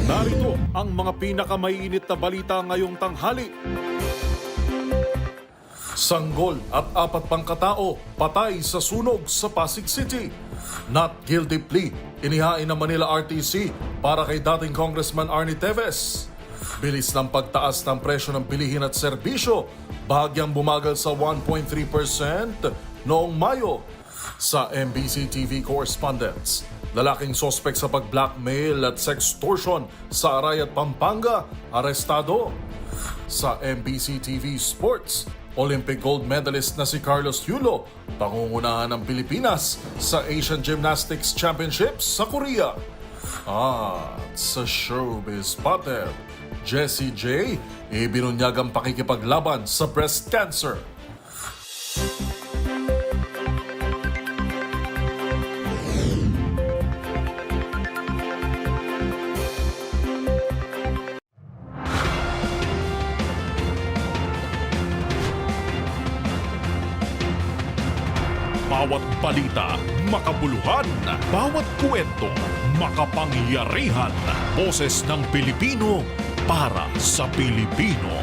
Narito ang mga pinakamaiinit na balita ngayong tanghali. Sanggol at 4 pang katao patay sa sunog sa Pasig City. Not guilty plea inihain ng Manila RTC para kay dating Congressman Arnie Teves. Bilis ng pagtaas ng presyo ng bilihin at serbisyo, bahagyang bumagal sa 1.3% noong Mayo. Sa MBC TV correspondents, lalaking sospek sa pag-blackmail at sextortion sa Arayat, Pampanga, arestado. Sa MBC TV Sports, Olympic gold medalist na si Carlos Yulo, pangungunahan ng Pilipinas sa Asian Gymnastics Championships sa Korea. At sa showbiz spotted, Jessie J, ibinunyag ang pakikipaglaban sa breast cancer. Bawat balita, makabuluhan. Bawat kwento, makapangyarihan. Boses ng Pilipino para sa Pilipino.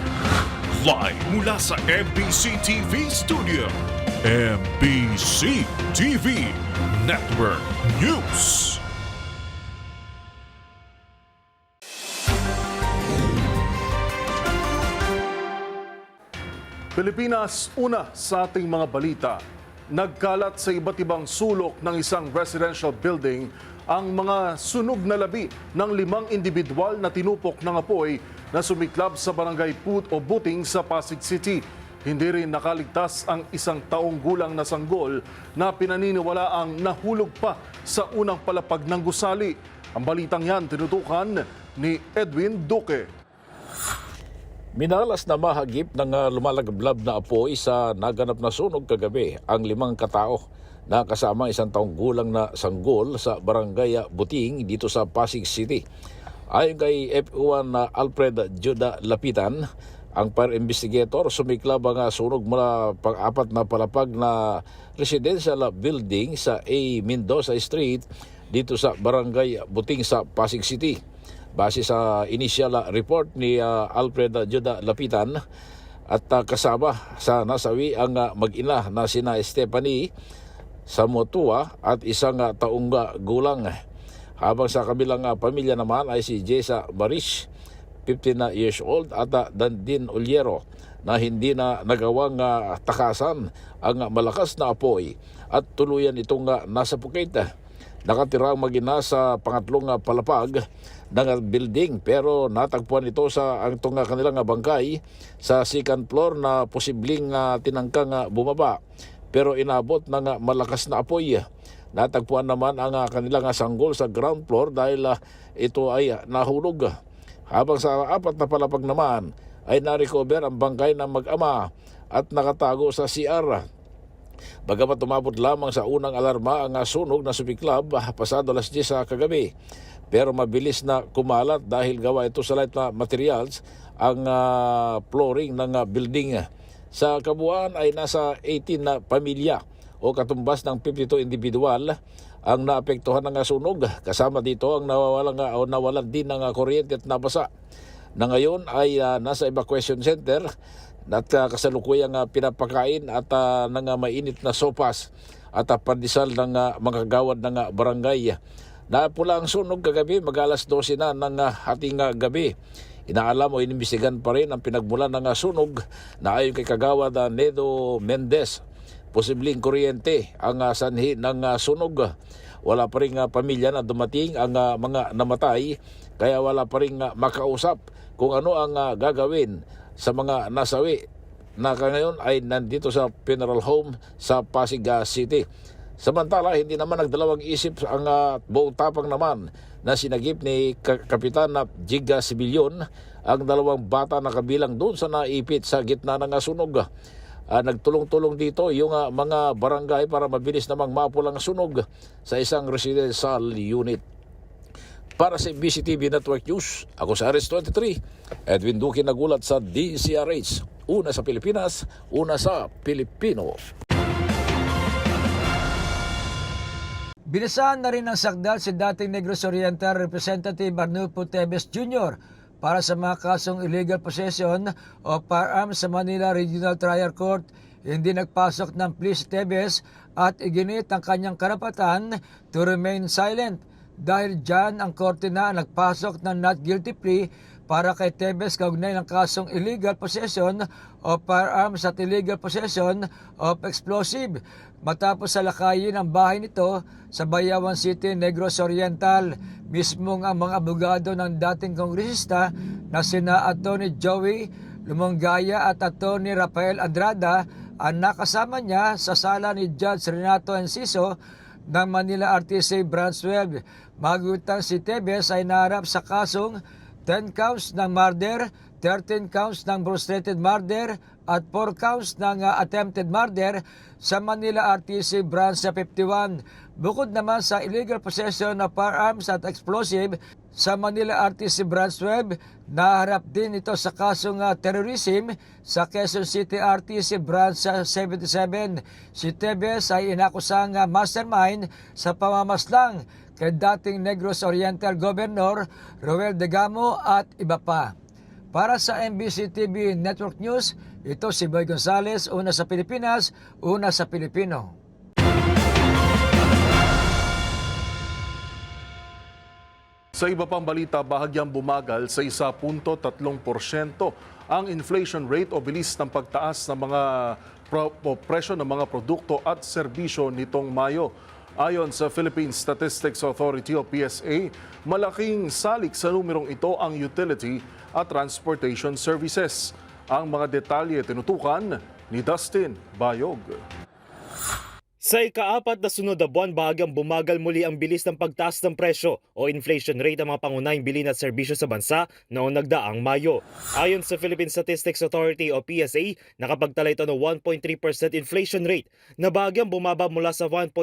Live mula sa MBC TV Studio. MBC TV Network News. Pilipinas, una sa ating mga balita. Nagkalat sa iba't ibang sulok ng isang residential building ang mga sunog na labi ng 5 individual na tinupok ng apoy na sumiklab sa barangay Put o Buting sa Pasig City. Hindi rin nakaligtas ang 1 taong gulang na sanggol na pinaniniwalaang nahulog pa sa unang palapag ng gusali. Ang balitang yan tinutukan ni Edwin Duque. Minalas na mahagip ng lumalagablab na apoy sa naganap na sunog kagabi ang 5 katao na kasama 1 taong gulang na sanggol sa barangay Buting dito sa Pasig City. Ayon kay FO1 na Alfred Juda Lapitan, ang fire investigator, sumiklab ang sunog mula pang-4 na palapag na residential building sa A. Mendoza Street dito sa barangay Buting sa Pasig City. Base sa initial report ni Alfred Juda Lapitan at kasama sa nasawi ang mag-ina na sina Stephanie Samotua at 1 taong gulang. Habang sa kabilang pamilya naman ay si Jessa Barish, 15 years old, at Dandin Uliero na hindi na nagawang takasan ang malakas na apoy at tuluyan itong nasa pukit. Nakatira ang mag-ina sa pangatlong palapag ng building pero natagpuan ito sa ang kanilang bangkay sa 2nd floor na posibleng tinangkang bumaba pero inabot ng malakas na apoy. Natagpuan naman ang kanilang sanggol sa ground floor dahil ito ay nahulog. Habang sa 4 na palapag naman ay na-recover ang bangkay ng mag-ama at nakatago sa CR. Bagamat umabot lamang sa unang alarma ang sunog na sumiklab pasado alas 10 sa kagabi, pero mabilis na kumalat dahil gawa ito sa light na materials ang flooring ng building. Sa kabuuan ay nasa 18 na pamilya o katumbas ng 52 individual ang naapektuhan ng sunog. Kasama dito ang nawalan din ng kuryente at nabasa. Na ngayon ay nasa evacuation center at kasalukuyang pinapakain at ng mainit na sopas at pandesal ng mga gawad ng barangay. Napula ang sunog kagabi mag-alas 12 na ng hating gabi. Inaalam o inimbestigan pa rin ang pinagmulan ng sunog na ayon kay Kagawad Nedo Mendez, posibleng kuryente ang sanhi ng sunog. Wala pa rin pamilya na dumating ang mga namatay kaya wala pa rin makausap kung ano ang gagawin sa mga nasawi na ngayon ay nandito sa funeral home sa Pasig City. Samantala, hindi naman nagdalawang isip ang buong tapang naman na sinagip ni Kapitan Jiga Sibilyon ang 2 bata na kabilang doon sa naipit sa gitna ng sunog. Nagtulong-tulong dito yung mga barangay para mabilis namang mapulang sunog sa isang residential unit. Para sa BCTV Network News, ako sa RS23, Edwin Duque nagulat sa DCRH. Una sa Pilipinas, una sa Pilipino. Binasahan na rin ng sakdal si dating Negros Oriental Representative Arnulfo Teves Jr. para sa mga kasong illegal possession o firearms sa Manila Regional Trial Court. Hindi nagpasok ng plea si Teves at iginit ang kanyang karapatan to remain silent. Dahil dyan ang korte na nagpasok ng not guilty plea para kay Teves kaugnay ng kasong illegal possession of firearms at illegal possession of explosive matapos salakayin ang bahay nito sa Bayawan City, Negros Oriental. Mismong ang mga abogado ng dating kongresista na sina Atty. Joey Lumongaya at Atty. Rafael Andrada ang nakasama niya sa sala ni Judge Renato Enciso ng Manila RTC Branch 12. Magutang si Teves ay naharap sa kasong 10 counts ng murder, 13 counts ng frustrated murder at 4 counts ng attempted murder sa Manila RTC Branch 51. Bukod naman sa illegal possession of firearms at explosive sa Manila RTC Branch 12, naharap din ito sa kasong terrorism sa Quezon City RTC Branch 77. Si Teves ay inakusang mastermind sa pamamaslang kay dating Negros Oriental Governor Roel Degamo at iba pa. Para sa MBC TV Network News, ito si Boy Gonzales, una sa Pilipinas, una sa Pilipino. Sa iba pang balita, bahagyang bumagal sa 1.3% ang inflation rate o bilis ng pagtaas ng mga presyo ng mga produkto at serbisyo nitong Mayo. Ayon sa Philippine Statistics Authority o PSA, malaking salik sa numerong ito ang utility at transportation services. Ang mga detalye tinutukan ni Dustin Bayog. Sa ika-4 na sunod na buwan, bahagyang bumagal muli ang bilis ng pagtaas ng presyo o inflation rate ng mga pangunahing bilhin at serbisyo sa bansa noong nagdaang Mayo. Ayon sa Philippine Statistics Authority o PSA, nakapagtala ito ng 1.3% inflation rate na bahagyang bumaba mula sa 1.4%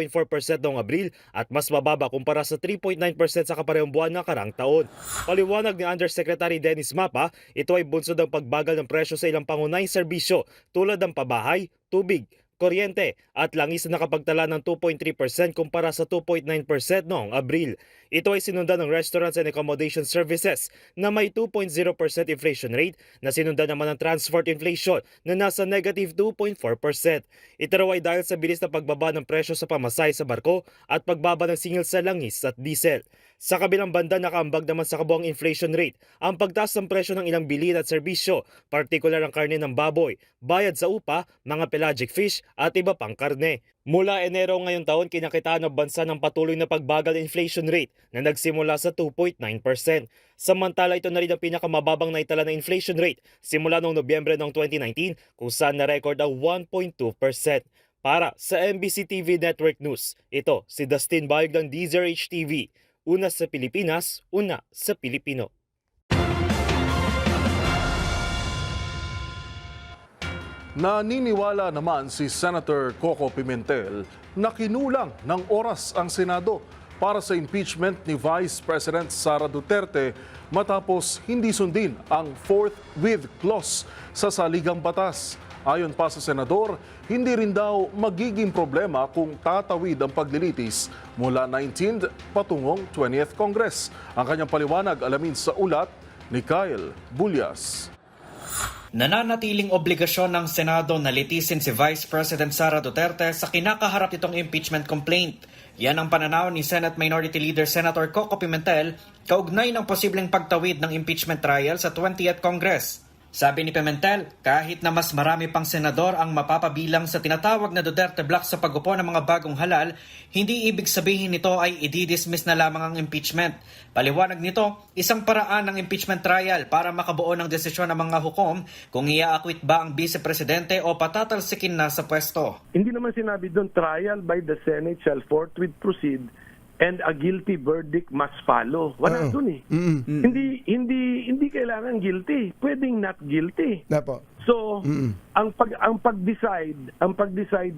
noong Abril at mas mababa kumpara sa 3.9% sa kaparehong buwan ng karang taon. Paliwanag ni Undersecretary Dennis Mapa, ito ay bunsod ng pagbagal ng presyo sa ilang pangunahing serbisyo tulad ng pabahay, tubig, kuryente at langis na nakapagtala ng 2.3% kumpara sa 2.9% noong Abril. Ito ay sinundan ng Restaurants and Accommodation Services na may 2.0% inflation rate na sinundan naman ng transport inflation na nasa negative 2.4%. Ito raw ay dahil sa bilis na pagbaba ng presyo sa pamasahe sa barko at pagbaba ng singil sa langis at diesel. Sa kabilang banda, nakaambag naman sa kabuang inflation rate ang pagtaas ng presyo ng ilang bilhin at serbisyo, partikular ang karne ng baboy, bayad sa upa, mga pelagic fish at iba pang karne. Mula Enero ngayong taon, kinakitaan ng bansa ng patuloy na pagbagal ng inflation rate na nagsimula sa 2.9%. Samantala, ito na rin ang pinakamababang naitala na inflation rate simula noong Nobyembre ng 2019 kung saan na-record ang 1.2%. Para sa MBC TV Network News, ito si Dustin Bayog ng DZRH TV. Una sa Pilipinas, una sa Pilipino. Naniniwala naman si Senator Coco Pimentel na kinulang ng oras ang Senado para sa impeachment ni Vice President Sara Duterte matapos hindi sundin ang forthwith clause sa saligang batas. Ayon pa sa senador, hindi rin daw magiging problema kung tatawid ang paglilitis mula 19th patungong 20th Congress. Ang kanyang paliwanag alamin sa ulat ni Kyle Bulyas. Nananatiling obligasyon ng Senado na litisin si Vice President Sara Duterte sa kinakaharap nitong impeachment complaint. Yan ang pananaw ni Senate Minority Leader Senator Coco Pimentel kaugnay ng posibleng pagtawid ng impeachment trial sa 20th Congress. Sabi ni Pimentel, kahit na mas marami pang senador ang mapapabilang sa tinatawag na Duterte Block sa pag-upo ng mga bagong halal, hindi ibig sabihin nito ay i-dismiss na lamang ang impeachment. Paliwanag nito, isang paraan ng impeachment trial para makabuo ng desisyon ng mga hukom kung ia-acquit ba ang Vice Presidente o patatalsikin na sa pwesto. Hindi naman sinabi doon, trial by the Senate shall forthwith proceed and a guilty verdict must follow. Wala doon eh. Hindi kailangan guilty. Pwedeng not guilty. Napo. So, ang pag-decide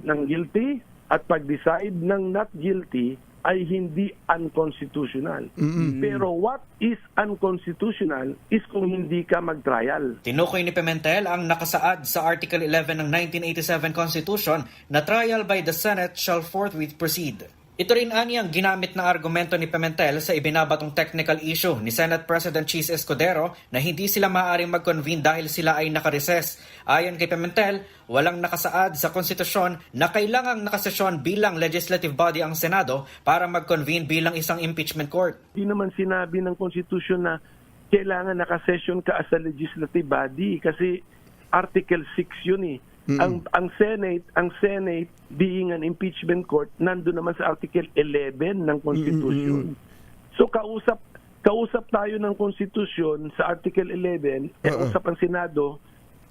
ng guilty at pag-decide ng not guilty ay hindi unconstitutional. Pero what is unconstitutional is kung hindi ka mag-trial. Tinukoy ni Pimentel ang nakasaad sa Article 11 ng 1987 Constitution na trial by the Senate shall forthwith proceed. Ito rin ani ang ginamit na argumento ni Pimentel sa ibinabatong technical issue ni Senate President Cheese Escudero na hindi sila maaaring mag-convene dahil sila ay nakareses. Ayon kay Pimentel, walang nakasaad sa konstitusyon na kailangang nakasesyon bilang legislative body ang Senado para mag-convene bilang isang impeachment court. Hindi naman sinabi ng konstitusyon na kailangan nakasession ka as a legislative body kasi Article 6 yun eh. Ang Senate being an impeachment court nandoon naman sa Article 11 ng Constitution. So kausap tayo ng Constitution sa Article 11, usap ang Senado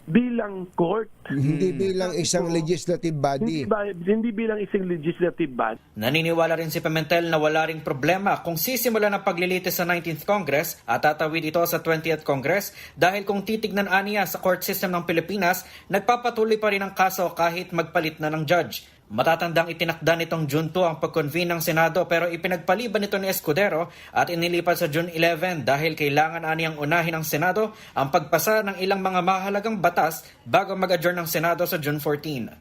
bilang court. Hindi bilang isang legislative body. Hindi bilang isang legislative body. Naniniwala rin si Pimentel na wala ring problema kung sisimulan ang paglilitis sa 19th Congress at tatawid ito sa 20th Congress dahil kung titignan aniya sa court system ng Pilipinas, nagpapatuloy pa rin ang kaso kahit magpalit na ng judge. Matatandang itinakda nitong June 2 ang pag-convene ng Senado pero ipinagpaliban nito ni Escudero at inilipat sa June 11 dahil kailangan aniyang unahin ng Senado ang pagpasa ng ilang mga mahalagang batas bago mag-adjourn ng Senado sa June 14.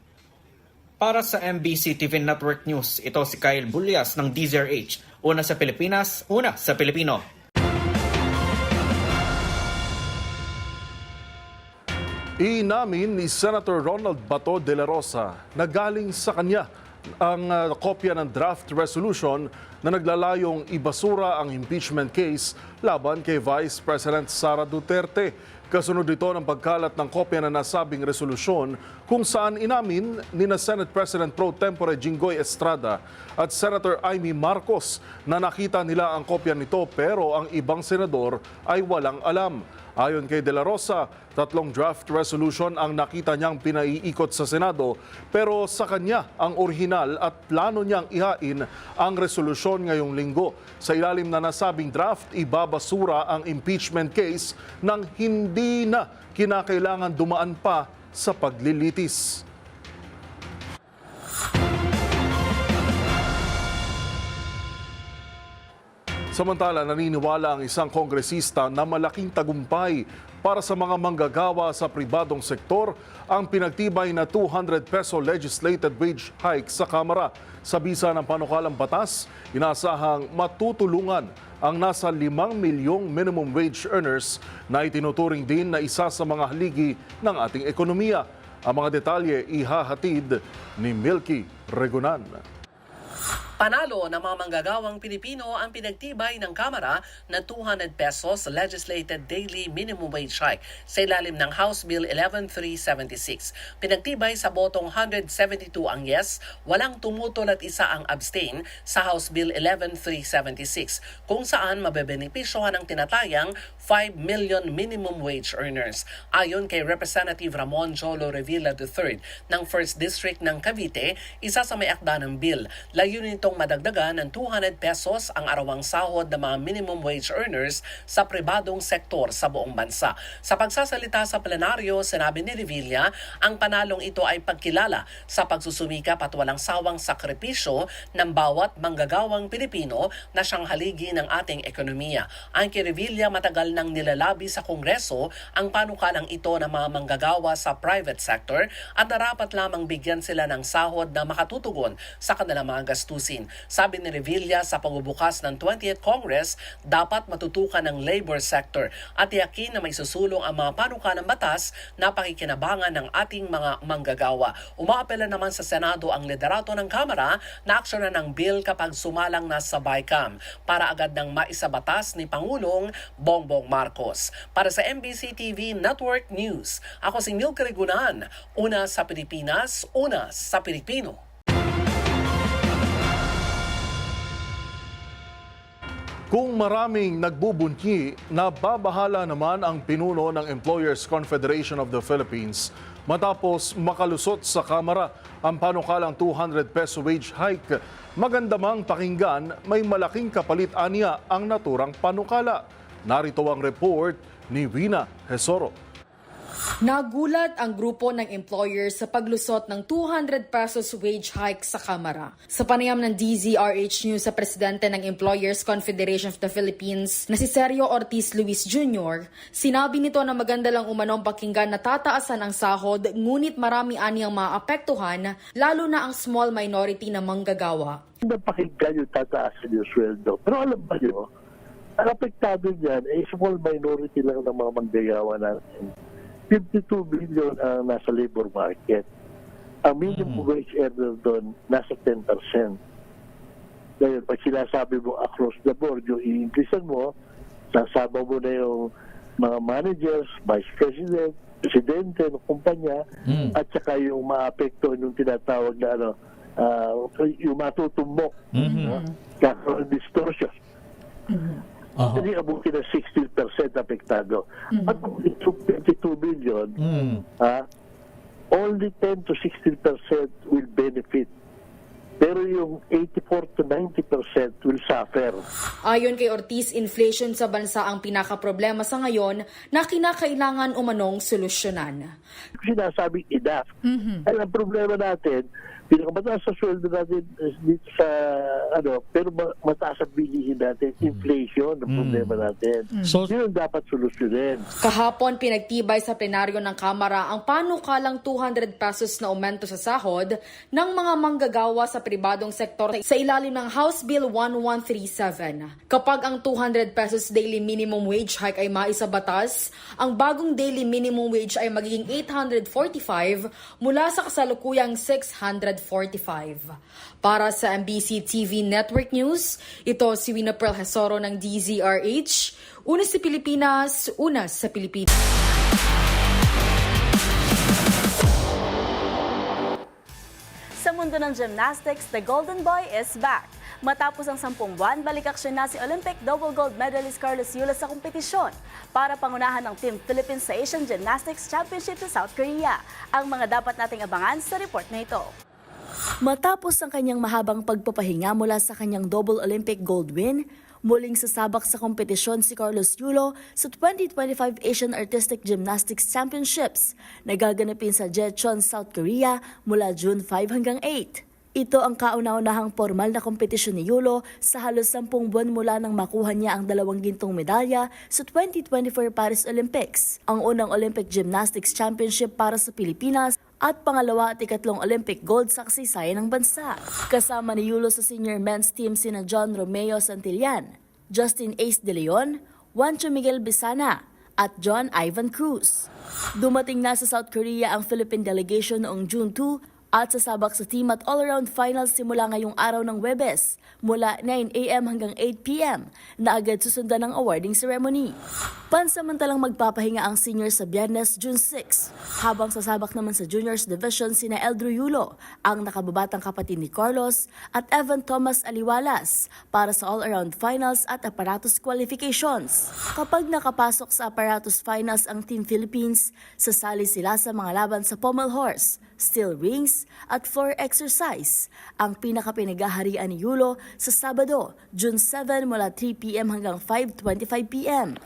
Para sa MBC TV Network News, ito si Kyle Bulyas ng DZRH. Una sa Pilipinas, una sa Pilipino. Inamin ni Senator Ronald Bato de la Rosa na galing sa kanya ang kopya ng draft resolution na naglalayong ibasura ang impeachment case laban kay Vice President Sara Duterte. Kasunod ito ng pagkalat ng kopya na nasabing resolusyon kung saan inamin ni na Senate President Pro Tempore Jinggoy Estrada at Senator Amy Marcos na nakita nila ang kopya nito pero ang ibang senador ay walang alam. Ayon kay De La Rosa, 3 draft resolution ang nakita niyang pinaiikot sa Senado pero sa kanya ang orihinal at plano niyang ihain ang resolusyon ngayong linggo. Sa ilalim na nasabing draft, ibabasura ang impeachment case nang hindi na kinakailangan dumaan pa sa paglilitis. Samantala, naniniwala ang isang kongresista na malaking tagumpay para sa mga manggagawa sa pribadong sektor ang pinagtibay na 200 peso legislated wage hike sa Kamara. Sa bisa ng panukalang batas, inasahang matutulungan ang nasa 5 milyong minimum wage earners na itinuturing din na isa sa mga haligi ng ating ekonomiya. Ang mga detalye ihahatid ni Milky Regunan. Panalo ng mga manggagawang Pilipino ang pinagtibay ng Kamara na 200 pesos legislated daily minimum wage hike sa ilalim ng House Bill 11376. Pinagtibay sa botong 172 ang yes, walang tumutol at isa ang abstain sa House Bill 11376 kung saan mabebenepisyohan ang tinatayang 5 million minimum wage earners. Ayon kay Representative Ramon Jolo Revilla III ng 1st District ng Cavite, isa sa may akda ng bill, layunin itong madagdagan ng 200 pesos ang arawang sahod ng mga minimum wage earners sa pribadong sektor sa buong bansa. Sa pagsasalita sa plenaryo, sinabi ni Revilla, ang panalong ito ay pagkilala sa pagsusumikap at walang sawang sakripisyo ng bawat manggagawang Pilipino na siyang haligi ng ating ekonomiya. Ang kay Revilla, matagal nang nilalabi sa Kongreso ang panukalang ito ng mga manggagawa sa private sector at narapat lamang bigyan sila ng sahod na makatutugon sa kanilang mga gastusin. Sabi ni Revilla, sa pagbubukas ng 20th Congress, dapat matutukan ng labor sector at tiyakin na may susulong ang mga panukalang batas na pakikinabangan ng ating mga manggagawa. Umaapela naman sa Senado ang liderato ng Kamara na aksyonan ng bill kapag sumalang na sa BICAM para agad ng maisabatas ni Pangulong Bongbong Marcos. Para sa MBC TV Network News, ako si Milky Regunan, una sa Pilipinas, una sa Pilipino. Kung maraming nagbubunyi, nababahala naman ang pinuno ng Employers Confederation of the Philippines matapos makalusot sa Kamara ang panukalang 200 peso wage hike. Maganda mang pakinggan, may malaking kapalit aniya ang naturang panukala. Narito ang report ni Wina Hesoro. Nagulat ang grupo ng employers sa paglusot ng 200 pesos wage hike sa Kamara. Sa panayam ng DZRH News sa presidente ng Employers Confederation of the Philippines na si Sergio Ortiz Luis Jr., sinabi nito na maganda lang umanong pakinggan na tataasan ang sahod ngunit marami aniyang maapektuhan lalo na ang small minority na manggagawa. Napakinggan yung tataasan yung sweldo. Pero alam ba nyo, ang apektado niyan ay small minority lang ng mga manggagawa natin. 52 billion ang nasa labor market. Ang minimum wage earner doon nasa 10%. Ngayon, pag sinasabi mo across the board, yung i-increasean mo, sasama mo na yung mga managers, vice president, presidente ng kumpanya, at saka yung maapekto yung tinatawag na yung matutumbok, kakaroon distortion. Hindi abutin ng 16% apektado. At kung ito 22 billion, only 10 to 16% will benefit. Pero yung 84 to 90% will suffer. Ayon kay Ortiz, inflation sa bansa ang pinakaproblema sa ngayon na kinakailangan umanong solusyonan. Sinasabing enough. Ay, ang problema natin, pinakamataas sa sweldo natin dito sa pero mataas ang bilihin natin, inflation ang problema natin. So, yun ang dapat solusyonin. Kahapon pinagtibay sa plenaryo ng Kamara ang panukalang 200 pesos na aumento sa sahod ng mga manggagawa sa pribadong sektor sa ilalim ng House Bill 1137. Kapag ang 200 pesos daily minimum wage hike ay maisabatas, ang bagong daily minimum wage ay magiging 845 mula sa kasalukuyang 645. Para sa MBC TV Network News, ito si Winaprel Hesoro ng DZRH. Una sa Pilipinas, una sa Pilipinas. Sa mundo ng gymnastics, the Golden Boy is back. Matapos ang 10 buwan, balik aksyon na si Olympic double gold medalist Carlos Yulo sa kompetisyon para pangunahan ng Team Philippines sa Asian Gymnastics Championship sa South Korea. Ang mga dapat nating abangan sa report na ito. Matapos ang kanyang mahabang pagpapahinga mula sa kanyang double Olympic gold win, muling sasabak sa kompetisyon si Carlos Yulo sa 2025 Asian Artistic Gymnastics Championships na gaganapin sa Jecheon, South Korea mula June 5 hanggang 8. Ito ang kauna-unahang formal na kompetisyon ni Yulo sa halos 10 buwan mula nang makuha niya ang 2 gintong medalya sa 2024 Paris Olympics, ang unang Olympic Gymnastics Championship para sa Pilipinas at pangalawa at ikatlong Olympic gold sa kasaysayan ng bansa. Kasama ni Yulo sa senior men's team sina John Romeo Santillan, Justin Ace De Leon, Juancho Miguel Bisana at John Ivan Cruz. Dumating na sa South Korea ang Philippine delegation noong June 2 at sasabak sa team at all-around finals simula ngayong araw ng Huwebes mula 9 a.m. hanggang 8 p.m. na agad susundan ng awarding ceremony. Pansamantalang magpapahinga ang seniors sa Biyernes, June 6, habang sasabak naman sa juniors division sina Eldro Yulo, ang nakababatang kapatid ni Carlos, at Evan Thomas Aliwalas para sa all-around finals at apparatus qualifications. Kapag nakapasok sa apparatus finals ang Team Philippines, sasali sila sa mga laban sa pommel horse, steel rings at floor exercise, ang pinakapinaghaharian ni Yulo sa Sabado, June 7 mula 3 p.m. hanggang 5:25 p.m.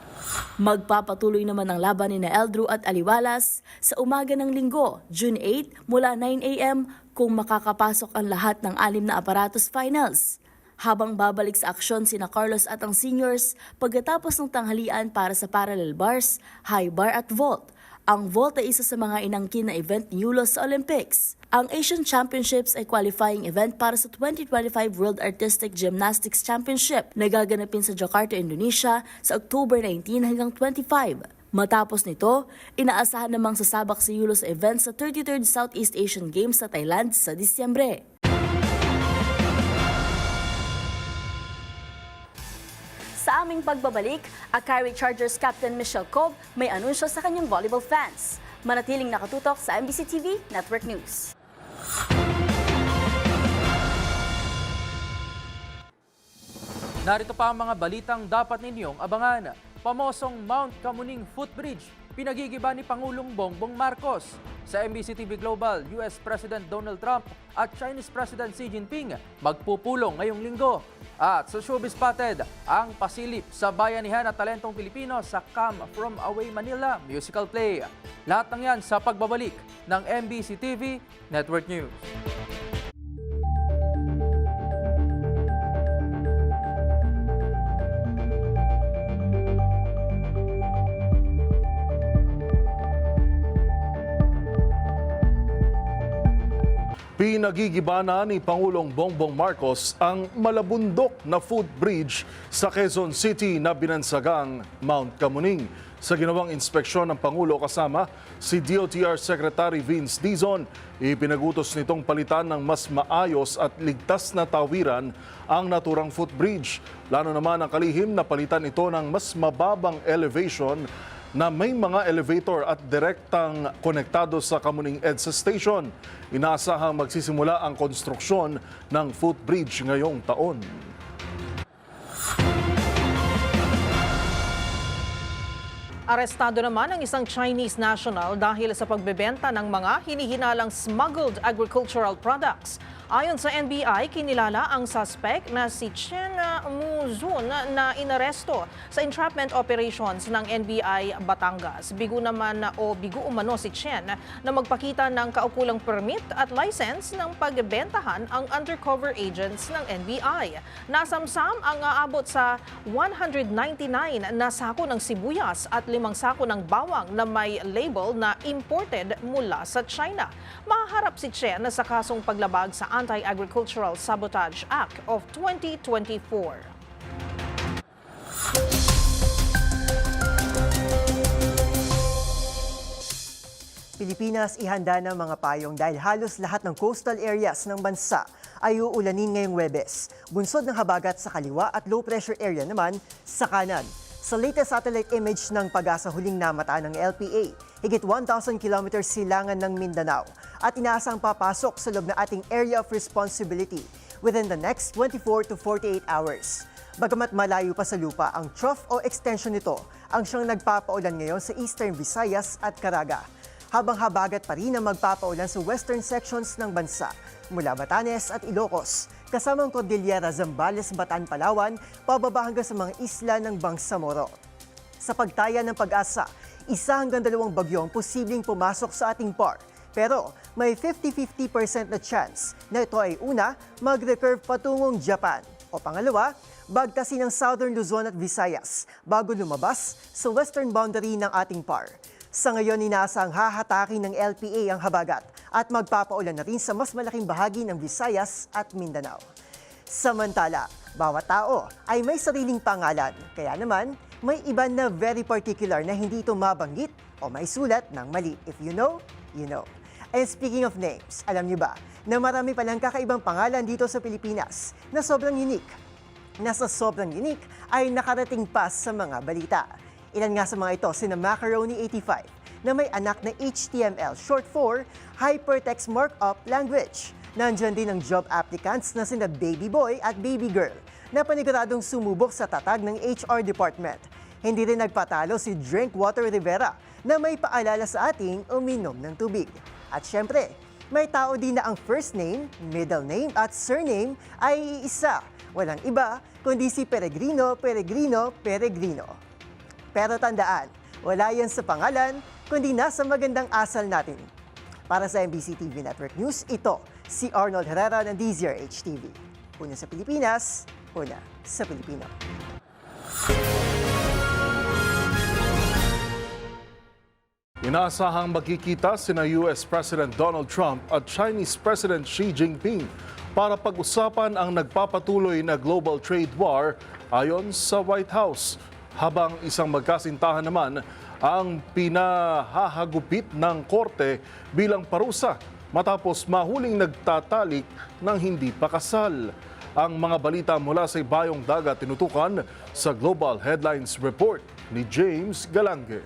Magpapatuloy naman ang laban ni Eldro at Aliwalas sa umaga ng Linggo, June 8 mula 9 a.m. kung makakapasok ang lahat ng 6 na aparatus finals. Habang babalik sa aksyon sina Carlos at ang seniors pagkatapos ng tanghalian para sa parallel bars, high bar at vault. Ang vault ay isa sa mga inangkin na event ni Yulo sa Olympics. Ang Asian Championships ay qualifying event para sa 2025 World Artistic Gymnastics Championship na gaganapin sa Jakarta, Indonesia sa October 19 hanggang 25. Matapos nito, inaasahan namang sasabak si Yulo sa event sa 33rd Southeast Asian Games sa Thailand sa Disyembre. Sa aming pagbabalik, Akari Chargers Captain Michelle Cobb may anunsyo sa kanyang volleyball fans. Manatiling nakatutok sa MBC TV Network News. Narito pa ang mga balitang dapat ninyong abangan. Pamosong Mount Kamuning Footbridge, pinagigiba ni Pangulong Bongbong Marcos. Sa MBC TV Global, US President Donald Trump at Chinese President Xi Jinping magpupulong ngayong linggo. At sa Showbiz Spotted, ang pasilip sa bayanihan at talentong Pilipino sa Come From Away Manila musical play. Lahat ng yan sa pagbabalik ng MBC TV Network News. Pinagigibana ni Pangulong Bongbong Marcos ang malabundok na footbridge sa Quezon City na binansagang Mount Camuning. Sa ginawang inspeksyon ng Pangulo kasama si DOTR Secretary Vince Dizon, ipinagutos nitong palitan ng mas maayos at ligtas na tawiran ang naturang footbridge. Lalo naman ang kalihim na palitan ito ng mas mababang elevation na may mga elevator at direktang konektado sa Camuning EDSA Station. Inaasahang magsisimula ang konstruksyon ng footbridge ngayong taon. Arestado naman ang isang Chinese national dahil sa pagbebenta ng mga hinihinalang smuggled agricultural products. Ayon sa NBI, kinilala ang suspect na si Chen Muzun na inaresto sa entrapment operations ng NBI Batangas. Bigo umano si Chen na magpakita ng kaukulang permit at license ng pagbentahan ang undercover agents ng NBI. Nasamsam ang aabot sa 199 na sako ng sibuyas at 5 sako ng bawang na may label na imported mula sa China. Mahaharap si Chen sa kasong paglabag sa Anti-Agricultural Sabotage Act of 2024. Pilipinas ihanda ng mga payong dahil halos lahat ng coastal areas ng bansa ay uulanin ngayong Huwebes. Bunsod ng habagat sa kaliwa at low pressure area naman sa kanan. Sa latest satellite image ng Pag-asa huling namata ng LPA, higit 1,000 kilometers silangan ng Mindanao at inaasang papasok sa loob ng ating area of responsibility within the next 24 to 48 hours. Bagamat malayo pa sa lupa, ang trough o extension nito ang siyang nagpapaulan ngayon sa Eastern Visayas at Caraga. Habang habagat pa rin ang magpapaulan sa western sections ng bansa mula Batanes at Ilocos, kasamang Cordillera, Zambales, Bataan, Palawan, pababa hanggang sa mga isla ng Bangsamoro. Sa pagtaya ng Pag-asa, 1 hanggang 2 bagyong posibleng pumasok sa ating PAR. Pero may 50-50% na chance na ito ay una, mag-recurve patungong Japan. O pangalawa, bagtasin ng Southern Luzon at Visayas bago lumabas sa western boundary ng ating PAR. Sa ngayon, inaasang hahatakin ng LPA ang habagat at magpapaulan na rin sa mas malaking bahagi ng Visayas at Mindanao. Samantala, bawat tao ay may sariling pangalan. Kaya naman, may iba na very particular na hindi ito mabanggit o may sulat ng mali. If you know, you know. And speaking of names, alam niyo ba na marami palang kakaibang pangalan dito sa Pilipinas na sobrang unique? Nasa sobrang unique ay nakarating pa sa mga balita. Ilan nga sa mga ito, sina Macaroni85 na may anak na HTML, short for Hypertext Markup Language. Nandyan din ang job applicants na sina Baby Boy at Baby Girl na paniguradong sumubok sa tatag ng HR department. Hindi rin nagpatalo si Drinkwater Rivera na may paalala sa ating uminom ng tubig. At syempre, may tao din na ang first name, middle name at surname ay isa. Walang iba kundi si Peregrino, Peregrino, Peregrino. Pero tandaan, wala yan sa pangalan, kundi nasa magandang asal natin. Para sa MBC TV Network News, ito si Arnold Herrera ng DZRH TV. Una sa Pilipinas, una sa Pilipino. Inaasahang magkikita sina US President Donald Trump at Chinese President Xi Jinping para pag-usapan ang nagpapatuloy na global trade war ayon sa White House. Habang isang magkasintahan naman ang pinahahagupit ng korte bilang parusa matapos mahuling nagtatalik ng hindi pa kasal. Ang mga balita mula sa ibayong dagat tinutukan sa Global Headlines Report ni James Galange.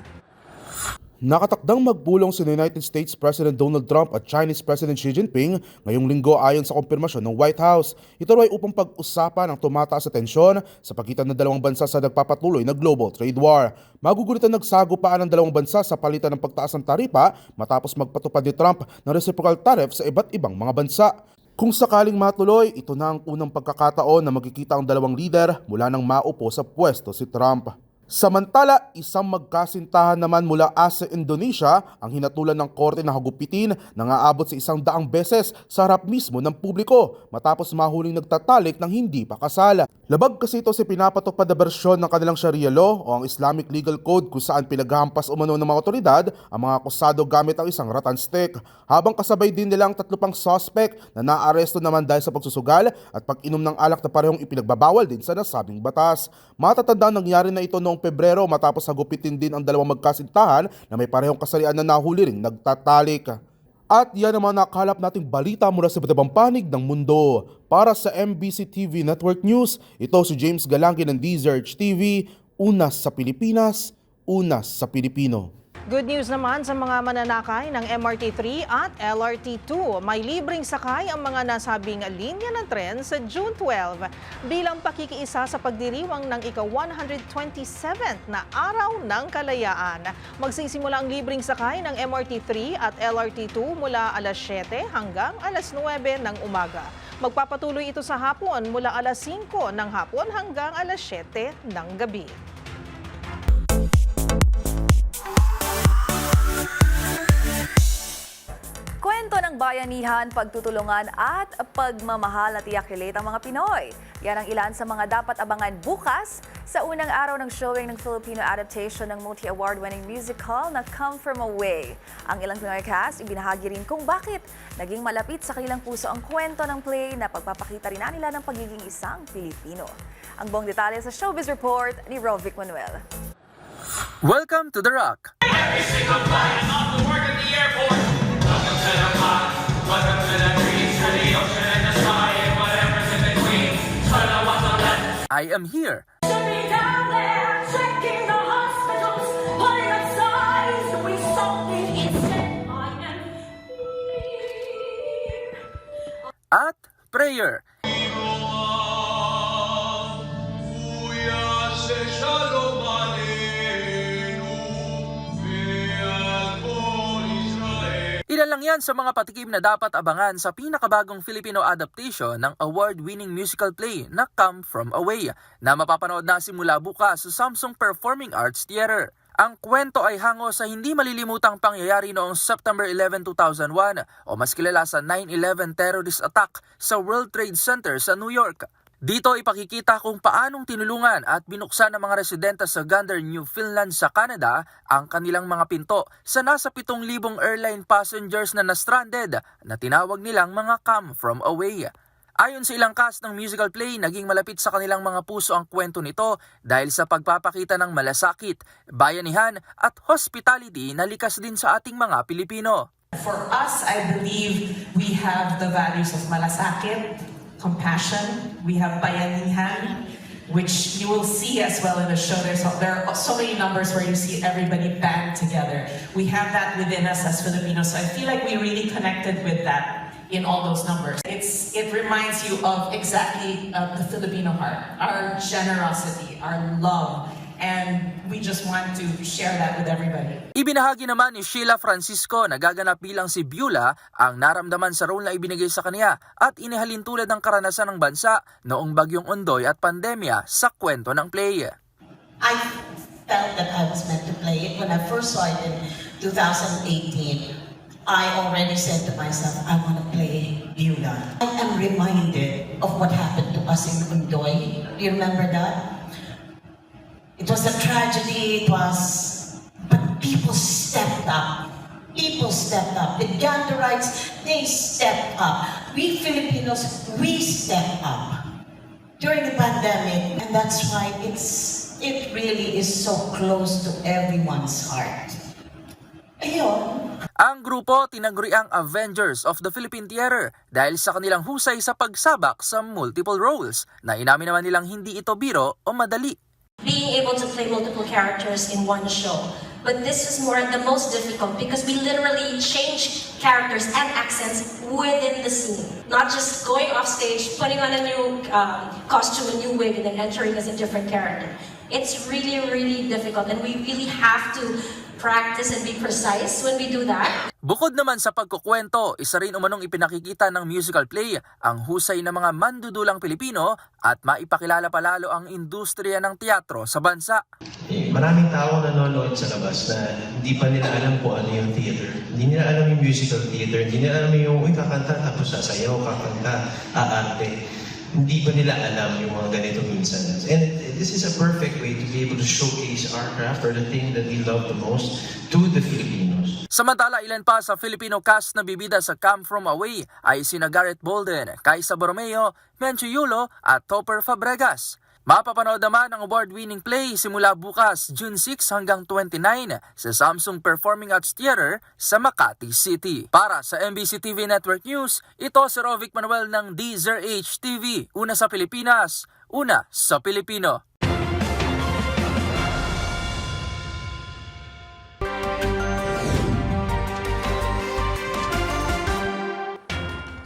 Nakatakdang magpulong si United States President Donald Trump at Chinese President Xi Jinping ngayong linggo ayon sa kumpirmasyon ng White House. Ito ay upang pag-usapan ang tumataas na tensyon sa pagitan ng dalawang bansa sa nagpapatuloy na global trade war. Magugulitan nagsagupaan ang dalawang bansa sa palitan ng pagtaas ng taripa matapos magpatupad ni Trump ng reciprocal tariff sa iba't ibang mga bansa. Kung sakaling matuloy, ito na ang unang pagkakataon na magkikita ang dalawang lider mula nang maupo sa pwesto si Trump. Samantala, isang magkasintahan naman mula Aceh, Indonesia ang hinatulan ng korte na hagupitin na aabot sa 100 beses sa harap mismo ng publiko matapos mahuling nagtatalik ng hindi pa kasal. Labag kasi ito sa pinapatupad na bersyon ng kanilang Sharia law o ang Islamic Legal Code kung saan pinaghampas umano ng mga otoridad ang mga akusado gamit ang isang rattan stick. Habang kasabay din nila ang 3 pang suspect na naaresto naman dahil sa pagsusugal at pag-inom ng alak na parehong ipinagbabawal din sa nasabing batas. Matatandaan nangyari na ito noong Pebrero matapos hagupitin din ang dalawang magkasintahan na may parehong kasarian na nahuli ring nagtatalik. At yan naman nakalap nating balita mula sa iba't ibang panig ng mundo. Para sa MBC TV Network News, ito si James Galangin ng DZRH TV, unas sa Pilipinas, unas sa Pilipino. Good news naman sa mga mananakay ng MRT3 at LRT2. May libreng sakay ang mga nasabing linya ng tren sa June 12 bilang pakikiisa sa pagdiriwang ng ika-127th na Araw ng Kalayaan. Magsisimula ang libreng sakay ng MRT3 at LRT2 mula alas 7 hanggang alas 9 ng umaga. Magpapatuloy ito sa hapon mula alas 5 ng hapon hanggang alas 7 ng gabi. Kwento ng bayanihan, pagtutulungan at pagmamahal na tiyak relate ang mga Pinoy. Yan ang ilan sa mga dapat abangan bukas sa unang araw ng showing ng Filipino adaptation ng multi-award-winning musical na Come From Away. Ang ilang Pinoy cast, ibinahagi rin kung bakit naging malapit sa kanilang puso ang kwento ng play na pagpapakita rin nila ng pagiging isang Pilipino. Ang buong detalye sa Showbiz Report ni Rovic Manuel. Welcome to The Rock. Every single flight off the work at the airport. Welcome to the pot. Welcome to the trees, to the ocean and the sky and whatever's in between. Turn on what's on left. I am here. Down there, checking the hospitals, putting up signs. We saw it instead. I am here. At prayer. Ilan lang yan sa mga patikim na dapat abangan sa pinakabagong Filipino adaptation ng award-winning musical play na Come From Away na mapapanood na simula bukas sa Samsung Performing Arts Theater. Ang kwento ay hango sa hindi malilimutang pangyayari noong September 11, 2001 o mas kilala sa 9/11 terrorist attack sa World Trade Center sa New York. Dito ipakikita kung paanong tinulungan at binuksan ng mga residente sa Gander, Newfoundland sa Canada ang kanilang mga pinto sa nasa 7,000 airline passengers na na-stranded na tinawag nilang mga Come From Away. Ayon sa ilang cast ng musical play, naging malapit sa kanilang mga puso ang kwento nito dahil sa pagpapakita ng malasakit, bayanihan at hospitality na likas din sa ating mga Pilipino. For us, I believe we have the values of malasakit, compassion, we have bayanihan, which you will see as well in the show. There are so many numbers where you see everybody band together. We have that within us as Filipinos, so I feel like we really connected with that in all those numbers. It reminds you of exactly the Filipino heart, our generosity, our love, and we just want to share that with everybody. Ibinahagi naman ni Sheila Francisco na gaganap bilang si Beulah ang naramdaman sa role na ibinigay sa kanya at inihalin tulad ng karanasan ng bansa noong bagyong Ondoy at pandemya sa kwento ng play. I felt that I was meant to play it. When I first saw it in 2018, I already said to myself, I want to play Beulah. I am reminded of what happened to us in Ondoy. Do you remember that? It was a tragedy, but people stepped up. People stepped up. The Ganderites, they stepped up. We Filipinos, we stepped up during the pandemic, and that's why it really is so close to everyone's heart. Ayun. Ang grupo tinaguri ang Avengers of the Philippine Theater dahil sa kanilang husay sa pagsabak sa multiple roles na inamin naman nilang hindi ito biro o madali. Being able to play multiple characters in one show. But this is the most difficult because we literally change characters and accents within the scene. Not just going off stage, putting on a new costume, a new wig, and then entering as a different character. It's really, really difficult, and we really have to practice and be precise when we do that. Bukod naman sa pagkukwento, isa rin umanong ipinakikita ng musical play ang husay ng mga mandudulang Pilipino at maipakilala palalo ang industriya ng teatro sa bansa. Maraming tao nanonood sa labas na hindi pa nila alam kung ano yung theater. Hindi nila alam yung musical theater. Hindi nila alam yung, kakanta tapos sasayaw, kakanta, aarte. Hindi ba nila alam yung mga ganito minsan? And this is a perfect way to be able to showcase our craft or the thing that we love the most to the Filipinos. Samantala, ilan pa sa Filipino cast na bibida sa Come From Away ay sina Garrett Bolden, Kaisa Borromeo, Mencho Yulo at Topper Fabregas. Mapapanood naman ang award-winning play simula bukas, June 6 hanggang 29 sa Samsung Performing Arts Theater sa Makati City. Para sa MBC TV Network News, ito si Rovic Manuel ng DZRH TV. Una sa Pilipinas, una sa Pilipino.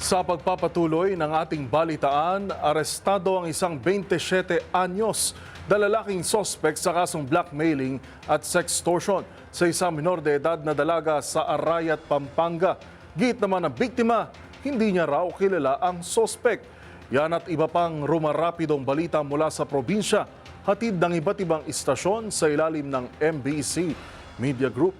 Sa pagpapatuloy ng ating balitaan, arestado ang isang 27 anyos na lalaking sospek sa kasong blackmailing at sextortion sa isang minor de edad na dalaga sa Arayat, Pampanga. Git naman ng biktima, hindi niya raw kilala ang sospek. Yan at iba pang rumarapidong balita mula sa probinsya, hatid ng iba't ibang istasyon sa ilalim ng MBC Media Group.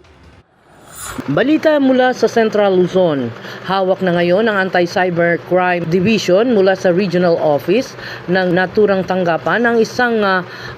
Balita mula sa Central Luzon. Hawak na ngayon ang Anti-Cyber Crime Division mula sa Regional Office ng naturang tanggapan ng isang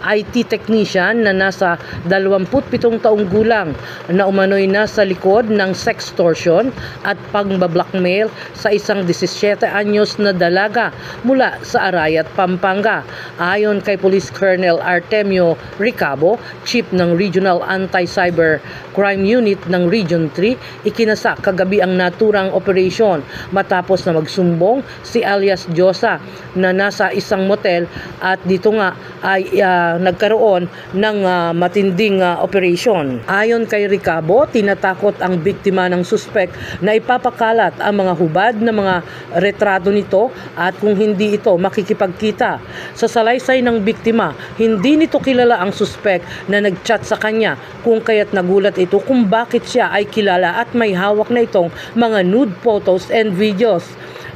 IT technician na nasa 27 taong gulang na umano'y nasa likod ng sextortion at pang-blackmail sa isang 17 anyos na dalaga mula sa Arayat, Pampanga. Ayon kay Police Colonel Artemio Ricabo, Chief ng Regional Anti-Cyber Crime Unit ng Region 3, ikinasa kagabi ang naturang operasyon matapos na magsumbong si alias Josa na nasa isang motel at dito nga ay nagkaroon ng matinding operasyon. Ayon kay Ricabo, tinatakot ang biktima ng suspek na ipapakalat ang mga hubad na mga retrato nito at kung hindi ito makikipagkita. Sa salaysay ng biktima, hindi nito kilala ang suspek na nagchat sa kanya kung kaya't nagulat ito kung bakit siya ay kilala at may hawak na itong mga nude photos and videos.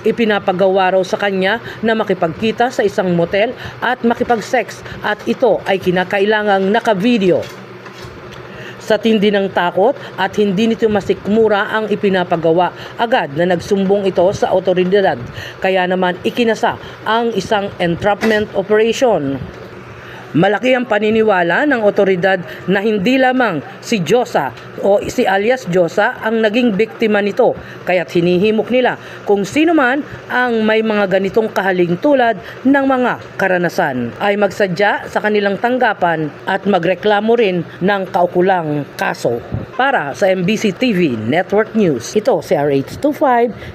Ipinapagawa raw sa kanya na makipagkita sa isang motel at makipag-sex at ito ay kinakailangang naka-video. Sa tindi ng takot at hindi nito masikmura ang ipinapagawa, agad na nagsumbong ito sa otoridad. Kaya naman ikinasa ang isang entrapment operation. Malaki ang paniniwala ng otoridad na hindi lamang si Josa o si alias Josa ang naging biktima nito, kaya't hinihimok nila kung sino man ang may mga ganitong kahaling tulad ng mga karanasan ay magsadya sa kanilang tanggapan at magreklamo rin ng kaukulang kaso. Para sa MBC TV Network News, ito si RH25,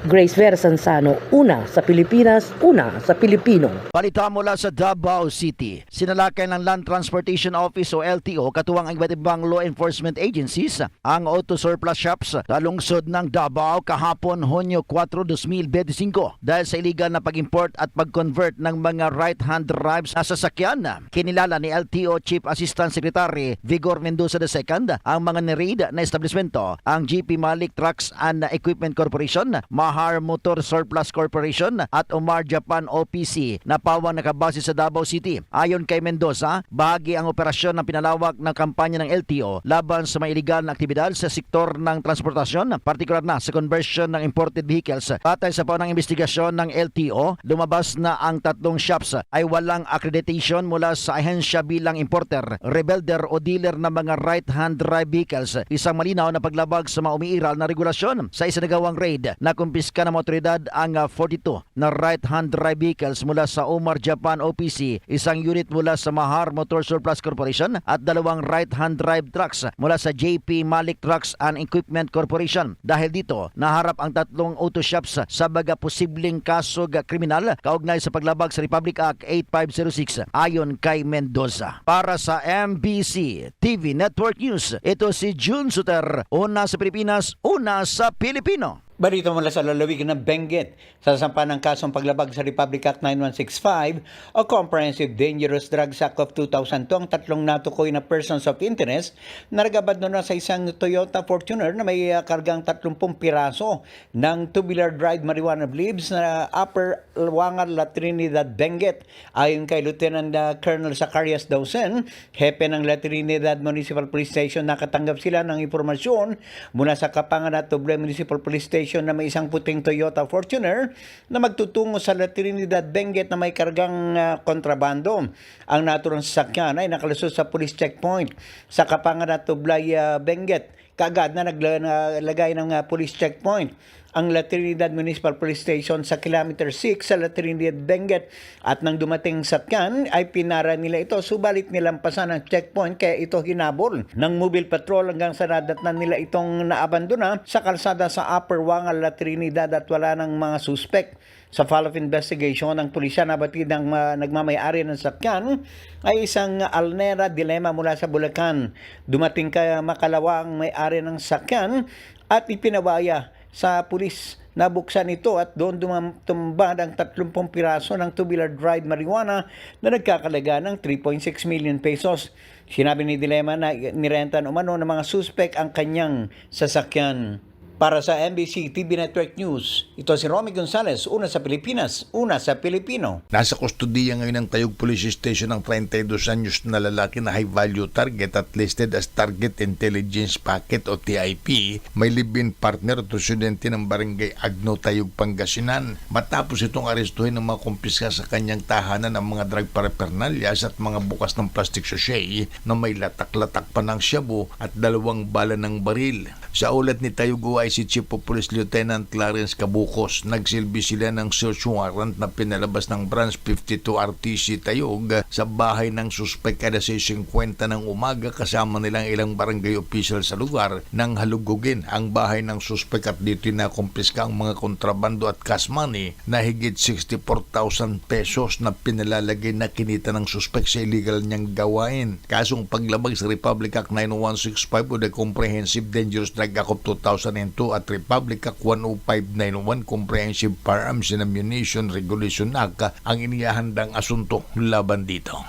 Grace Vera Sansano, una sa Pilipinas, una sa Pilipino. Balita mula sa Davao City. Sinalakay ng Land Transportation Office o LTO katuwang ang iba't ibang law enforcement agencies ang auto surplus shops sa lungsod ng Davao kahapon Hunyo 4, 2025 dahil sa illegal na pag-import at pag-convert ng mga right-hand drives na sasakyan. Kinilala ni LTO Chief Assistant Secretary Vigor Mendoza II ang mga nireid na establishmento ang GP Malik Trucks and Equipment Corporation, Mahar Motor Surplus Corporation at Omar Japan OPC na pawang nakabase sa Davao City. Ayon kay Mendoza, bahagi ang operasyon ng pinalawak ng kampanya ng LTO laban sa mga iligal na aktibidad sa sektor ng transportasyon, partikular na sa conversion ng imported vehicles. Batay sa paunang investigasyon ng LTO, lumabas na ang tatlong shops ay walang accreditation mula sa ahensya bilang importer, rebelder o dealer ng mga right-hand drive vehicles. Isang malinaw na paglabag sa mga umiiral na regulasyon. Sa isinagawang raid, nakumpiska ng otoridad ang 42 na right-hand drive vehicles mula sa Omar Japan OPC, isang unit mula sa Mahar Motor Surplus Corporation at dalawang right-hand drive trucks mula sa JP Malik Trucks and Equipment Corporation. Dahil dito, naharap ang tatlong auto shops sa baga posibleng kaso kriminal kaugnay sa paglabag sa Republic Act 8506 ayon kay Mendoza. Para sa MBC TV Network News, ito si June Suter, una sa Pilipinas, una sa Pilipino. Balita mula sa lalawigan ng Benguet, sasampa ng kasong paglabag sa Republic Act 9165 o Comprehensive Dangerous Drugs Act of 2002 ang tatlong natukoy na persons of interest na nagabad na sa isang Toyota Fortuner na may kargang 30 piraso ng tubular dried marijuana leaves na Upper Wangan, La Trinidad, Benguet. Ayon kay Lieutenant Colonel Zacarias Dausen, hepe ng La Trinidad Municipal Police Station, nakatanggap sila ng impormasyon mula sa Kapanga na Tuble Municipal Police Station na may isang puting Toyota Fortuner na magtutungo sa La Trinidad, Benguet na may kargang kontrabando. Ang naturang sasakyan ay nakalusot sa police checkpoint sa Kapanga na Tublay, Benguet. Kaagad na naglagay ng police checkpoint ang La Trinidad Municipal Police Station sa Kilometer 6 sa La Trinidad, Benguet, at nang dumating sakyan ay pinara nila ito, subalit nilampasan ang checkpoint kaya ito hinabol ng mobile patrol hanggang sa nadatnan nila itong naabandona sa kalsada sa Upper Wangan, La Trinidad at wala ng mga suspect. Sa follow-up investigation ng pulisya, nabatid ng nagmamayari ng sakyan ay isang Alnera Dilema mula sa Bulacan. Dumating kaya Makalawa ang may-ari ng sakyan at ipinawaya sa pulis. Nabuksan ito at doon tumba ng 30 piraso ng tubular dried marijuana na nagkakalaga ng 3.6 million pesos. Sinabi ni Dilema na nirenta umano ng mga suspect ang kanyang sasakyan. Para sa NBC TV Network News, ito si Romy Gonzalez, una sa Pilipinas, una sa Pilipino. Nasa kustodiya ngayon ng Tayug Police Station ng 32 anyos na lalaki na high-value target at listed as Target Intelligence Packet o TIP. May live-in partner at residente ng Barangay Agno, Tayug, Pangasinan. Matapos itong arestuhin ng mga kumpiska sa kanyang tahanan ng mga drug paraphernalias at mga bukas ng plastic sachet na may latak-latak pa ng shabu at 2 bala ng baril. Sa ulat ni Tayug si Chief of Police Lieutenant Clarence Cabukos, nagsilbi sila ng search warrant na pinalabas ng Branch 52 RTC Tayug sa bahay ng suspect kada 6:50 ng umaga kasama nilang ilang barangay official sa lugar nang halugugin ang bahay ng suspect at dito na kumpiska ang mga kontrabando at cash money na higit 64,000 pesos na pinalalagay na kinita ng suspect sa illegal niyang gawain. Kasong paglabag sa Republic Act 9165 o the Comprehensive Dangerous Drug Act of 2002 at Republic Act 10591 Comprehensive Firearms and Ammunition Regulation Act ang inihahandang asunto laban dito.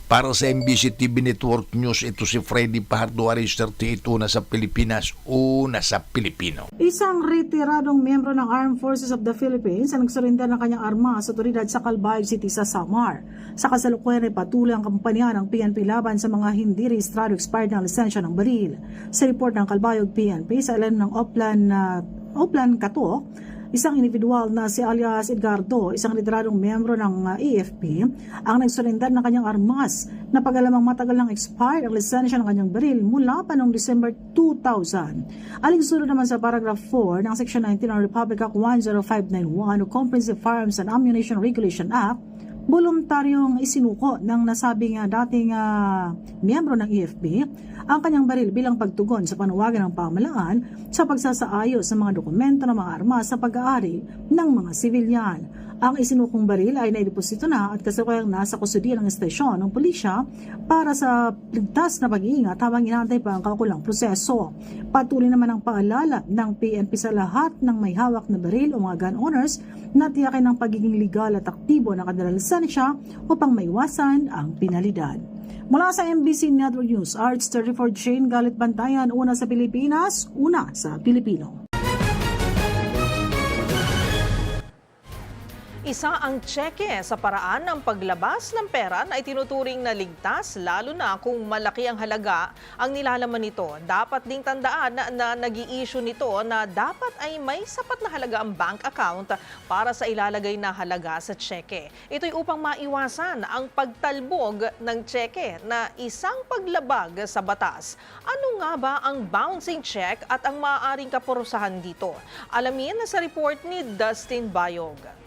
Para sa NBC TV Network News, ito si Freddy Pajardo, Aris 38, una sa Pilipinas, una sa Pilipino. Isang retiradong miyembro ng Armed Forces of the Philippines ang nagsurrender ng kanyang arma sa otoridad sa Calbayog City sa Samar. Sa kasalukuyan ay patuloy ang kampanya ng PNP laban sa mga hindi rehistrado expired ng lisensya ng baril. Sa report ng Calbayog PNP sa ilalim ng Oplan Kato, isang individual na si alias Edgardo, isang retiradong miyembro ng AFP, ang nagsurrender ng kanyang armas na pag-alamang matagal ng expired ang lisensya ng kanyang baril mula pa noong December 2000. Alinsunod naman sa paragraph 4 ng Section 19 ng Republic Act 10591 o Comprehensive Firearms and Ammunition Regulation Act, voluntaryong isinuko ng nasabing dating miyembro ng AFP ang kanyang baril bilang pagtugon sa panawagan ng pamahalaan sa pagsasaayos ng mga dokumento ng mga armas sa pag-aari ng mga sibilyan. Ang isinukong baril ay naideposito na at kasalukuyang nasa kustudiya ng istasyon ng pulisya para sa ligtas na pag-iingat habang inaantay pa ang kaukulang proseso. Patuloy naman ang paalala ng PNP sa lahat ng may hawak na baril o mga gun owners na tiyakin ang pagiging legal at aktibo ng kanilang lisensya upang maiwasan ang penalidad. Mula sa NBC Network News, Arts 34 Jane Galit Bantayan, una sa Pilipinas, una sa Pilipino. Isa ang tseke sa paraan ng paglabas ng pera na itinuturing na ligtas lalo na kung malaki ang halaga ang nilalaman nito. Dapat ding tandaan na nag-i-issue nito na dapat ay may sapat na halaga ang bank account para sa ilalagay na halaga sa tseke. Ito'y upang maiwasan ang pagtalbog ng tseke na isang paglabag sa batas. Ano nga ba ang bouncing check at ang maaaring kaparusahan dito? Alamin sa report ni Dustin Bayog.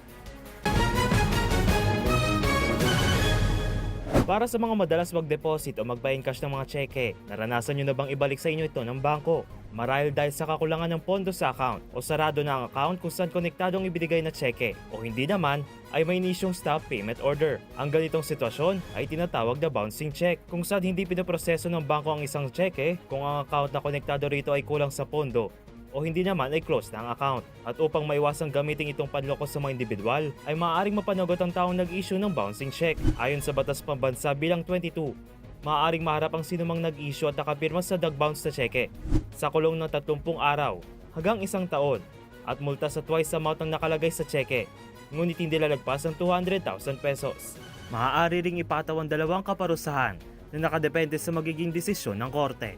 Para sa mga madalas mag-deposit o mag-buy cash ng mga tseke, naranasan nyo na bang ibalik sa inyo ito ng bangko? Marahil dahil sa kakulangan ng pondo sa account o sarado na ang account kung saan konektadong ibinigay na tseke o hindi naman ay may inisyong stop payment order. Ang ganitong sitwasyon ay tinatawag na bouncing check kung saan hindi pinaproseso ng bangko ang isang tseke kung ang account na konektado rito ay kulang sa pondo o hindi naman ay close na ang account. At upang maiwasang gamitin itong panloko sa mga individual, ay maaaring mapanagot ang taong nag-issue ng bouncing check. Ayon sa Batas Pambansa bilang 22, maaaring maharap ang sinumang nag-issue at nakapirma sa nag-bounce na cheque sa kulong ng 30 araw hanggang 1 taon at multa sa twice amount ng nakalagay sa cheque, ngunit hindi lalagpas ang 200,000 pesos. Maaari ring ipatawan 2 kaparusahan na nakadepende sa magiging desisyon ng korte.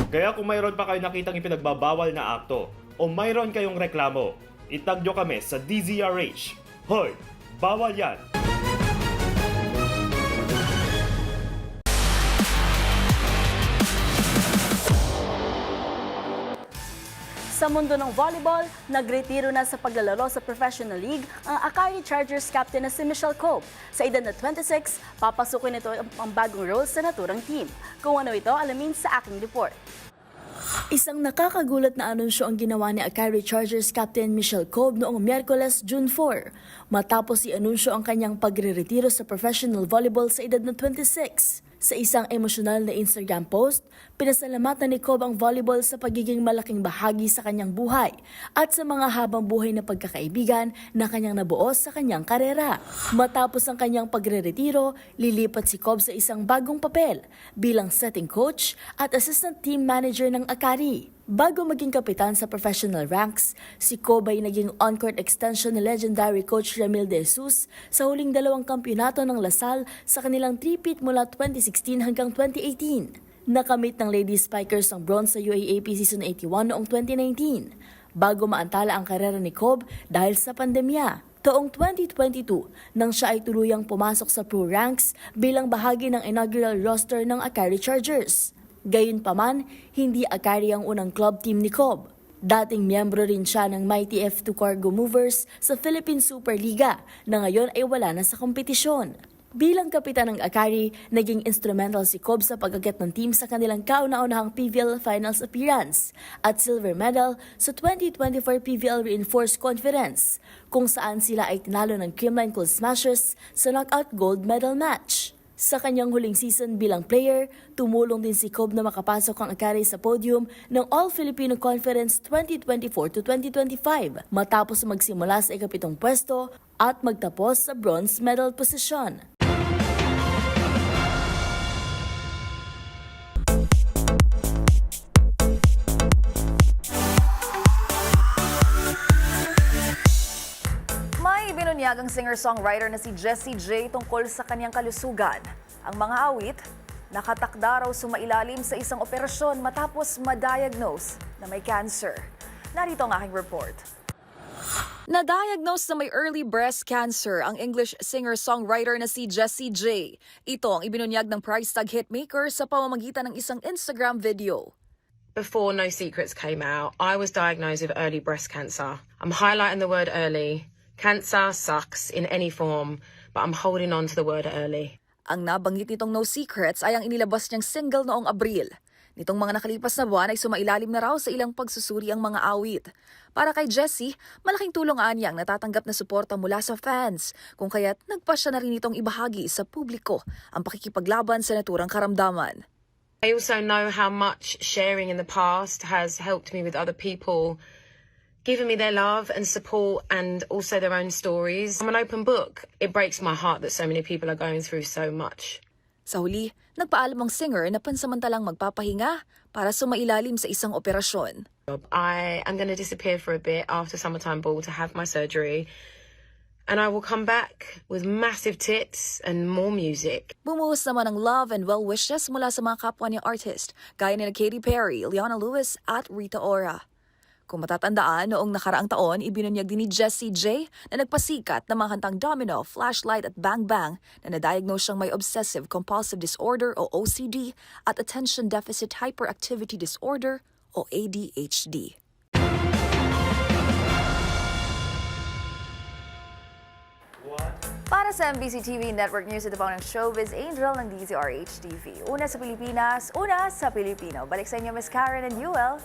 Kaya kung mayroon pa kayo nakitang ipinagbabawal na akto o mayroon kayong reklamo, itag nyo kami sa DZRH. Hoy, bawal yan! Sa mundo ng volleyball, nagretiro na sa paglalaro sa Professional League ang Akari Chargers captain na si Michelle Cope. Sa edad na 26, papasukin nito ang bagong role sa naturang team. Kung ano ito, alamin sa aking report. Isang nakakagulat na anunsyo ang ginawa ni Akari Chargers captain Michelle Cope noong Miyerkules, June 4. Matapos i-anunsyo ang kanyang pagre-retiro sa professional volleyball sa edad na 26. Sa isang emosyonal na Instagram post, pinasalamatan ni Cobe ang volleyball sa pagiging malaking bahagi sa kanyang buhay at sa mga habang buhay na pagkakaibigan na kanyang nabuo sa kanyang karera. Matapos ang kanyang pagre-retiro, lilipat si Cobe sa isang bagong papel bilang setting coach at assistant team manager ng Akari. Bago maging kapitan sa professional ranks, si Cobe ay naging on-court extension ni legendary coach Ramil De Jesus sa huling 2 kampyonato ng Lasal sa kanilang three-peat mula 2016 hanggang 2018. Nakamit ng Lady Spikers ang bronze sa UAAP Season 81 noong 2019, bago maantala ang karera ni Cobe dahil sa pandemya. Taong 2022, nang siya ay tuluyang pumasok sa pro ranks bilang bahagi ng inaugural roster ng Akari Chargers. Gayunpaman, hindi Akari ang unang club team ni Cobe. Dating miyembro rin siya ng Mighty F2 Cargo Movers sa Philippine Superliga na ngayon ay wala na sa kompetisyon. Bilang kapitan ng Akari, naging instrumental si Cobe sa pag-akyat ng team sa kanilang kauna-unahang PVL Finals appearance at silver medal sa 2024 PVL Reinforced Conference, kung saan sila ay tinalo ng Creamline Cool Smashers sa knockout gold medal match. Sa kanyang huling season bilang player, tumulong din si Cobe na makapasok ang Akari sa podium ng All-Filipino Conference 2024 to 2025 matapos magsimula sa ikapitong pwesto at magtapos sa bronze medal position. Binunyag ang singer-songwriter na si Jessie J tungkol sa kanyang kalusugan. Ang mga awit, nakatakda raw sumailalim sa isang operasyon matapos ma-diagnose na may cancer. Narito ang aking report. Na-diagnose na may early breast cancer ang English singer-songwriter na si Jessie J. Ito ang ibinunyag ng price tag hitmaker sa pamamagitan ng isang Instagram video. Before No Secrets came out, I was diagnosed with early breast cancer. I'm highlighting the word early. Cancer sucks in any form, but I'm holding on to the word early. Ang nabanggit nitong No Secrets ay ang inilabas niyang single noong Abril. Nitong mga nakalipas na buwan ay sumailalim na raw sa ilang pagsusuri ang mga awit. Para kay Jessie, malaking tulong niya ang natatanggap na suporta mula sa fans, kung kaya't nagpasya na rin itong ibahagi sa publiko ang pakikipaglaban sa naturang karamdaman. I also know how much sharing in the past has helped me with other people, giving me their love and support and also their own stories. I'm an open book. It breaks my heart that so many people are going through so much. Sa huli, nagpaalam ang singer na pansamantalang magpapahinga para sumailalim sa isang operasyon. I am going to disappear for a bit after Summertime Ball to have my surgery. And I will come back with massive tits and more music. Bumuhos naman ng love and well wishes mula sa mga kapwa niya artist, gaya nila Katy Perry, Leona Lewis at Rita Ora. Kung matatandaan, noong nakaraang taon, ibinunyag din ni Jessie J na nagpasikat ng mga kantang Domino, Flashlight at Bang Bang na na-diagnose siyang may Obsessive Compulsive Disorder o OCD at Attention Deficit Hyperactivity Disorder o ADHD. Para sa MBC TV Network News, ito po ng Showbiz Angel ng DZRH TV. Una sa Pilipinas, una sa Pilipino. Balik sa inyo, Ms. Karen and Yuel.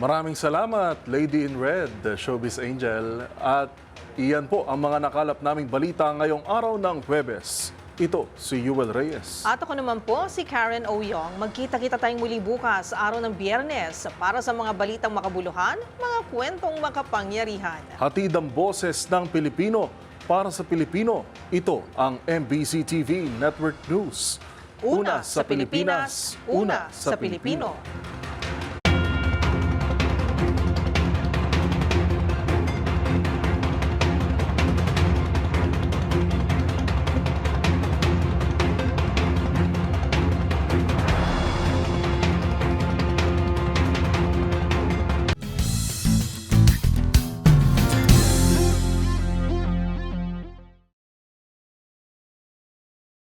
Maraming salamat, Lady in Red, Showbiz Angel. At iyan po ang mga nakalap naming balita ngayong araw ng Huwebes. Ito si Yuel Reyes. At ako naman po si Karen Oyong. Magkita-kita tayong muli bukas, araw ng Biyernes, para sa mga balitang makabuluhan, mga kwentong makapangyarihan. Hatid ang boses ng Pilipino para sa Pilipino. Ito ang MBC TV Network News. Una sa Pilipinas, una sa Pilipino.